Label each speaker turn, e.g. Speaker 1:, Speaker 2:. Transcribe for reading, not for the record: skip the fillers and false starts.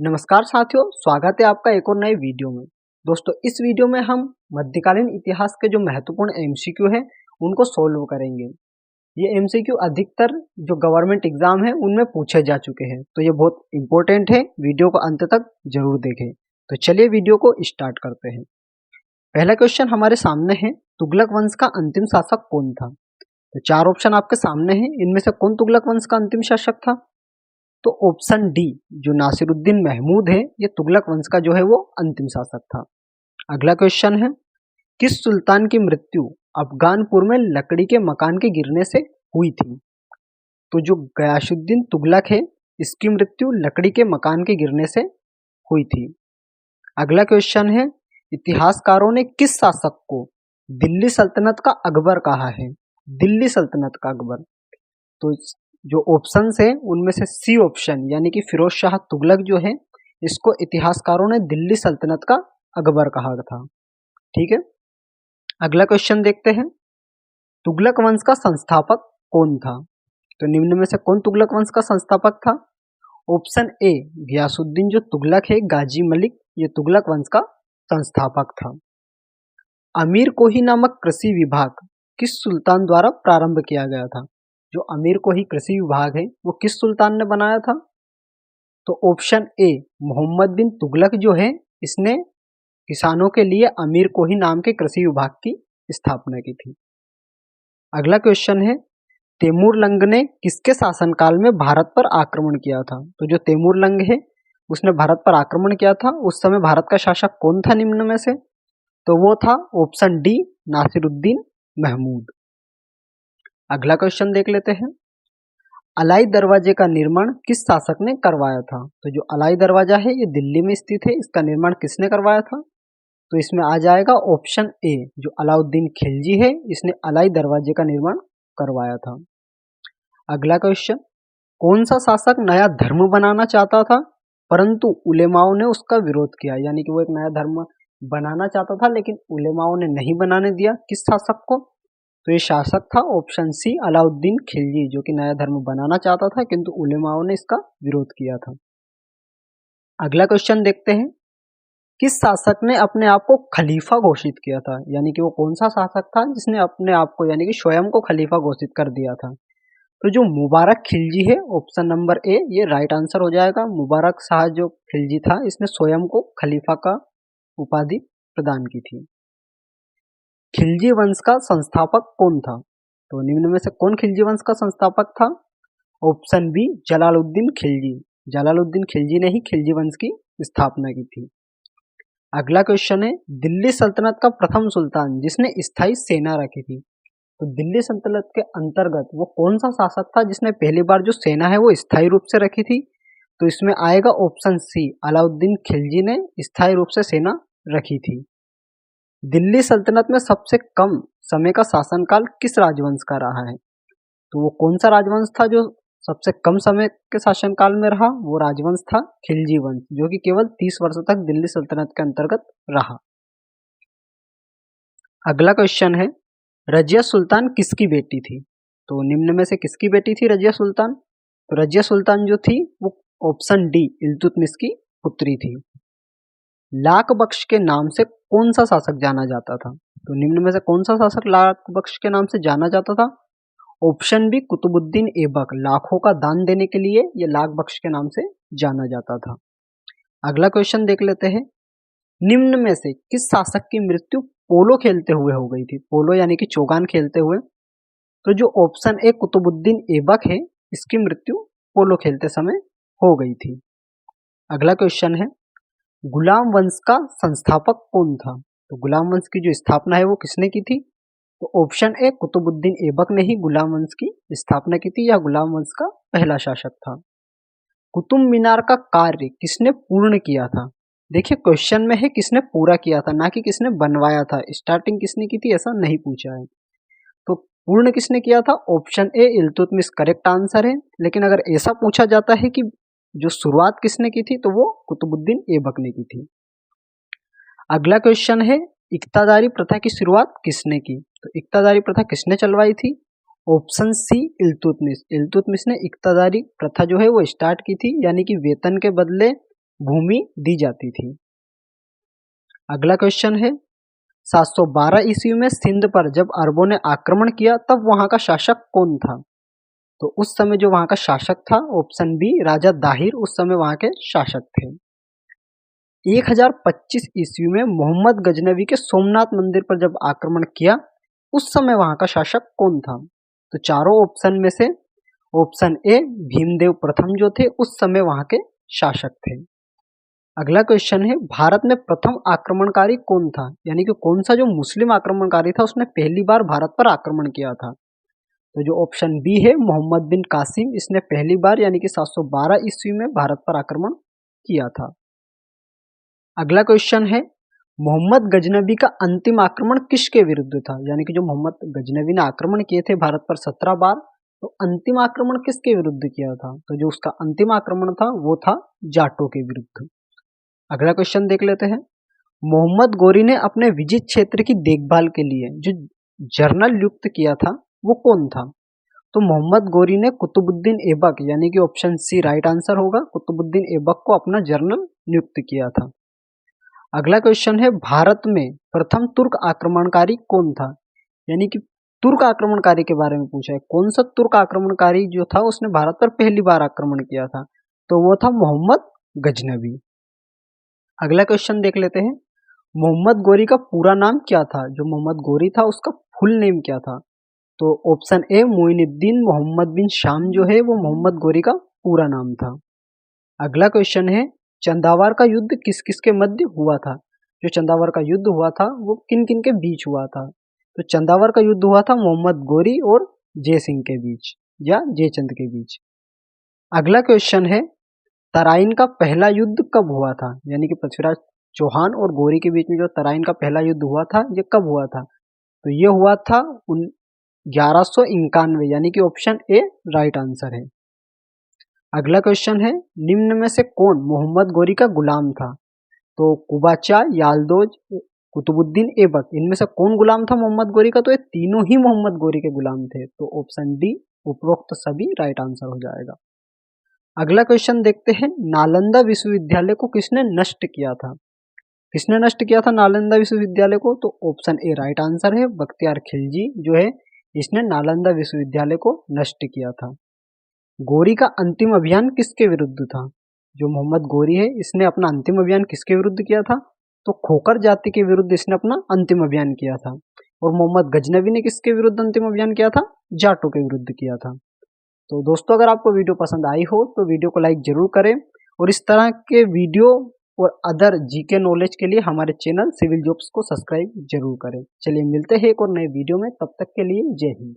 Speaker 1: नमस्कार साथियों, स्वागत है आपका एक और नए वीडियो में। दोस्तों, इस वीडियो में हम मध्यकालीन इतिहास के जो महत्वपूर्ण एमसीक्यू हैं उनको सोल्व करेंगे। ये एमसीक्यू अधिकतर जो गवर्नमेंट एग्जाम है उनमें पूछे जा चुके हैं, तो ये बहुत इंपॉर्टेंट है। वीडियो को अंत तक जरूर देखें। तो चलिए वीडियो को स्टार्ट करते हैं। पहला क्वेश्चन हमारे सामने है, तुगलक वंश का अंतिम शासक कौन था? तो चार ऑप्शन आपके सामने हैं, इनमें से कौन तुगलक वंश का अंतिम शासक था? तो ऑप्शन डी जो नासिरुद्दीन महमूद है, ये तुगलक वंश का जो है वो अंतिम शासक था। अगला क्वेश्चन है, किस सुल्तान की मृत्यु अफगानपुर में लकड़ी के मकान के गिरने से हुई थी? तो जो गयासुद्दीन तुगलक है, इसकी मृत्यु लकड़ी के मकान के गिरने से हुई थी। अगला क्वेश्चन है, इतिहासकारों ने किस शासक को दिल्ली सल्तनत का अकबर कहा है? दिल्ली सल्तनत का अकबर। तो जो ऑप्शन है उनमें से सी ऑप्शन यानी कि फिरोज शाह तुगलक जो है, इसको इतिहासकारों ने दिल्ली सल्तनत का अकबर कहा था। ठीक है, अगला क्वेश्चन देखते हैं, तुगलक वंश का संस्थापक कौन था? तो निम्न में से कौन तुगलक वंश का संस्थापक था? ऑप्शन ए गयासुद्दीन जो तुगलक है, गाजी मलिक, ये तुगलक वंश का संस्थापक था। अमीर कोही नामक कृषि विभाग किस सुल्तान द्वारा प्रारंभ किया गया था? जो अमीर कोही कृषि विभाग है वो किस सुल्तान ने बनाया था? तो ऑप्शन ए मोहम्मद बिन तुगलक जो है, इसने किसानों के लिए अमीर कोही नाम के कृषि विभाग की स्थापना की थी। अगला क्वेश्चन है, तैमूर लंग ने किसके शासनकाल में भारत पर आक्रमण किया था? तो जो तैमूर लंग है उसने भारत पर आक्रमण किया था, उस समय भारत का शासक कौन था निम्न में से? तो वो था ऑप्शन डी नासिरुद्दीन महमूद। अगला क्वेश्चन देख लेते हैं, अलाई दरवाजे का निर्माण किस शासक ने करवाया था? तो जो अलाई दरवाजा है ये दिल्ली में स्थित है, इसका निर्माण किसने करवाया था? तो इसमें आ जाएगा ऑप्शन ए जो अलाउद्दीन खिलजी है, इसने अलाई दरवाजे का निर्माण करवाया था। अगला क्वेश्चन, कौन सा शासक नया धर्म बनाना चाहता था परंतु उलेमाओं ने उसका विरोध किया? यानी कि वो एक नया धर्म बनाना चाहता था लेकिन उलेमाओं ने नहीं बनाने दिया। किस शासक को? तो ये शासक था ऑप्शन सी अलाउद्दीन खिलजी, जो कि नया धर्म बनाना चाहता था किंतु उलेमाओं ने इसका विरोध किया था। अगला क्वेश्चन देखते हैं, किस शासक ने अपने आप को खलीफा घोषित किया था? यानी कि वो कौन सा शासक था जिसने अपने आप को यानी कि स्वयं को खलीफा घोषित कर दिया था? तो जो मुबारक खिलजी है, ऑप्शन नंबर ए ये राइट आंसर हो जाएगा। मुबारक शाह जो खिलजी था, इसने स्वयं को खलीफा का उपाधि प्रदान की थी। खिलजी वंश का संस्थापक कौन था? तो निम्न में से कौन खिलजी वंश का संस्थापक था? Option B Jalaluddin Khilji. जलालुद्दीन खिलजी ने ही खिलजी वंश की स्थापना की थी। अगला क्वेश्चन है, दिल्ली सल्तनत का प्रथम सुल्तान जिसने स्थायी सेना रखी थी? तो दिल्ली सल्तनत के अंतर्गत वो कौन सा शासक था जिसने पहली बार जो सेना है वो स्थायी रूप से रखी थी? तो इसमें आएगा ऑप्शन सी अलाउद्दीन खिलजी ने स्थायी रूप से सेना रखी थी। दिल्ली सल्तनत में सबसे कम समय का शासनकाल किस राजवंश का रहा है? तो वो कौन सा राजवंश था जो सबसे कम समय के शासनकाल में रहा? वो राजवंश था खिलजी वंश, जो कि केवल 30 वर्षों तक दिल्ली सल्तनत के अंतर्गत रहा। अगला क्वेश्चन है, रजिया सुल्तान किसकी बेटी थी? तो निम्न में से किसकी बेटी थी रजिया सुल्तान? तो रजिया सुल्तान जो थी वो ऑप्शन डी इल्तुतमिश की पुत्री थी। लाख बख्श के नाम से कौन सा शासक जाना जाता था? तो निम्न में से कौन सा शासक लाख बख्श के नाम से जाना जाता था? ऑप्शन बी कुतुबुद्दीन ऐबक, लाखों का दान देने के लिए ये लाख बख्श के नाम से जाना जाता था। अगला क्वेश्चन देख लेते हैं, निम्न में से किस शासक की मृत्यु पोलो खेलते हुए हो गई थी? पोलो यानी कि चौगान खेलते हुए। तो जो ऑप्शन ए कुतुबुद्दीन ऐबक है, इसकी मृत्यु पोलो खेलते समय हो गई थी। अगला क्वेश्चन है, गुलाम वंश का संस्थापक कौन था? तो गुलाम वंश की जो स्थापना है वो किसने की थी? तो ऑप्शन ए कुतुबुद्दीन ऐबक ने ही गुलाम वंश की स्थापना की थी, या गुलाम वंश का पहला शासक था। कुतुब मीनार का कार्य किसने पूर्ण किया था? देखिए क्वेश्चन में है किसने पूरा किया था, ना कि किसने बनवाया था। स्टार्टिंग किसने की थी ऐसा नहीं पूछा है। तो पूर्ण किसने किया था? Option A Iltutmish correct answer है। लेकिन अगर ऐसा पूछा जाता है कि जो शुरुआत किसने की थी, तो वो कुतुबुद्दीन ऐबक ने की थी। अगला क्वेश्चन है, इक्तादारी प्रथा की शुरुआत किसने की? तो इक्तादारी प्रथा किसने चलवाई थी? Option C Iltutmish. इल्तुतमिश ने इक्तादारी प्रथा जो है वो स्टार्ट की थी, यानी कि वेतन के बदले भूमि दी जाती थी। अगला क्वेश्चन है 712 ईस्वी में सिंध पर जब अरबों ने आक्रमण किया तब वहां का शासक कौन था? तो उस समय जो वहां का शासक था, ऑप्शन बी राजा दाहिर उस समय वहां के शासक थे। 1025 ईस्वी में मोहम्मद गजनवी के सोमनाथ मंदिर पर जब आक्रमण किया उस समय वहां का शासक कौन था? तो चारों ऑप्शन में से ऑप्शन ए भीमदेव प्रथम जो थे उस समय वहां के शासक थे। अगला क्वेश्चन है भारत में प्रथम आक्रमणकारी कौन था? यानी कि कौन सा जो मुस्लिम आक्रमणकारी था उसने पहली बार भारत पर आक्रमण किया था? तो जो ऑप्शन बी है मोहम्मद बिन कासिम, इसने पहली बार यानी कि 712 ईस्वी में भारत पर आक्रमण किया था। अगला क्वेश्चन है मोहम्मद गजनबी का अंतिम आक्रमण किसके विरुद्ध था? यानी कि जो मोहम्मद गजनबी ने आक्रमण किए थे भारत पर 17 बार, तो अंतिम आक्रमण किसके विरुद्ध किया था? तो जो उसका अंतिम आक्रमण था वो था जाटों के विरुद्ध। अगला क्वेश्चन देख लेते हैं मोहम्मद गोरी ने अपने विजित क्षेत्र की देखभाल के लिए जो जर्नल नियुक्त किया था वो कौन था? तो मोहम्मद गोरी ने कुतुबुद्दीन ऐबक यानी कि ऑप्शन सी राइट आंसर होगा, कुतुबुद्दीन ऐबक को अपना जर्नल नियुक्त किया था। अगला क्वेश्चन है भारत में प्रथम तुर्क आक्रमणकारी कौन था? यानी कि तुर्क आक्रमणकारी के बारे में पूछा है, कौन सा तुर्क आक्रमणकारी जो था उसने भारत पर पहली बार आक्रमण किया था? तो वो था मोहम्मद गजनबी। अगला क्वेश्चन देख लेते हैं मोहम्मद गोरी का पूरा नाम क्या था? जो मोहम्मद गोरी था उसका फुल नेम क्या था? तो ऑप्शन ए मोइनुद्दीन मोहम्मद बिन शाम जो है वो मोहम्मद गोरी का पूरा नाम था। अगला क्वेश्चन है चंदावर का युद्ध किस किस के मध्य हुआ था? जो चंदावर का युद्ध हुआ था वो किन किन के बीच हुआ था? तो चंदावर का युद्ध हुआ था मोहम्मद गोरी और जय सिंह के बीच या जयचंद के बीच। अगला क्वेश्चन है तराइन का पहला युद्ध कब हुआ था? यानी कि पृथ्वीराज चौहान और गोरी के बीच में जो तराइन का पहला युद्ध हुआ था ये कब हुआ था? तो ये हुआ था 1191 यानी कि ऑप्शन ए राइट आंसर है। अगला क्वेश्चन है निम्न में से कौन मोहम्मद गोरी का गुलाम था? तो कुबाचा, याल्दोज, कुतुबुद्दीन ऐबक, इनमें से कौन गुलाम था मोहम्मद गोरी का? तो ये तीनों ही मोहम्मद गोरी के गुलाम थे। तो ऑप्शन डी उपरोक्त सभी राइट आंसर हो जाएगा। अगला क्वेश्चन देखते हैं नालंदा विश्वविद्यालय को किसने नष्ट किया था? किसने नष्ट किया था नालंदा विश्वविद्यालय को? तो ऑप्शन ए राइट आंसर है, बख्तियार खिलजी जो है इसने नालंदा विश्वविद्यालय को नष्ट किया था। गोरी का अंतिम अभियान किसके विरुद्ध था? जो मोहम्मद गोरी है इसने अपना अंतिम अभियान किसके विरुद्ध किया था? तो खोकर जाति के विरुद्ध इसने अपना अंतिम अभियान किया था। और मोहम्मद गजनवी ने किसके विरुद्ध अंतिम अभियान किया था? जाटों के विरुद्ध किया था। तो दोस्तों अगर आपको वीडियो पसंद आई हो तो वीडियो को लाइक जरूर करें और इस तरह के वीडियो और अदर जीके नॉलेज के लिए हमारे चैनल सिविल जॉब्स को सब्सक्राइब जरूर करें। चलिए मिलते हैं एक और नए वीडियो में, तब तक के लिए जय हिंद।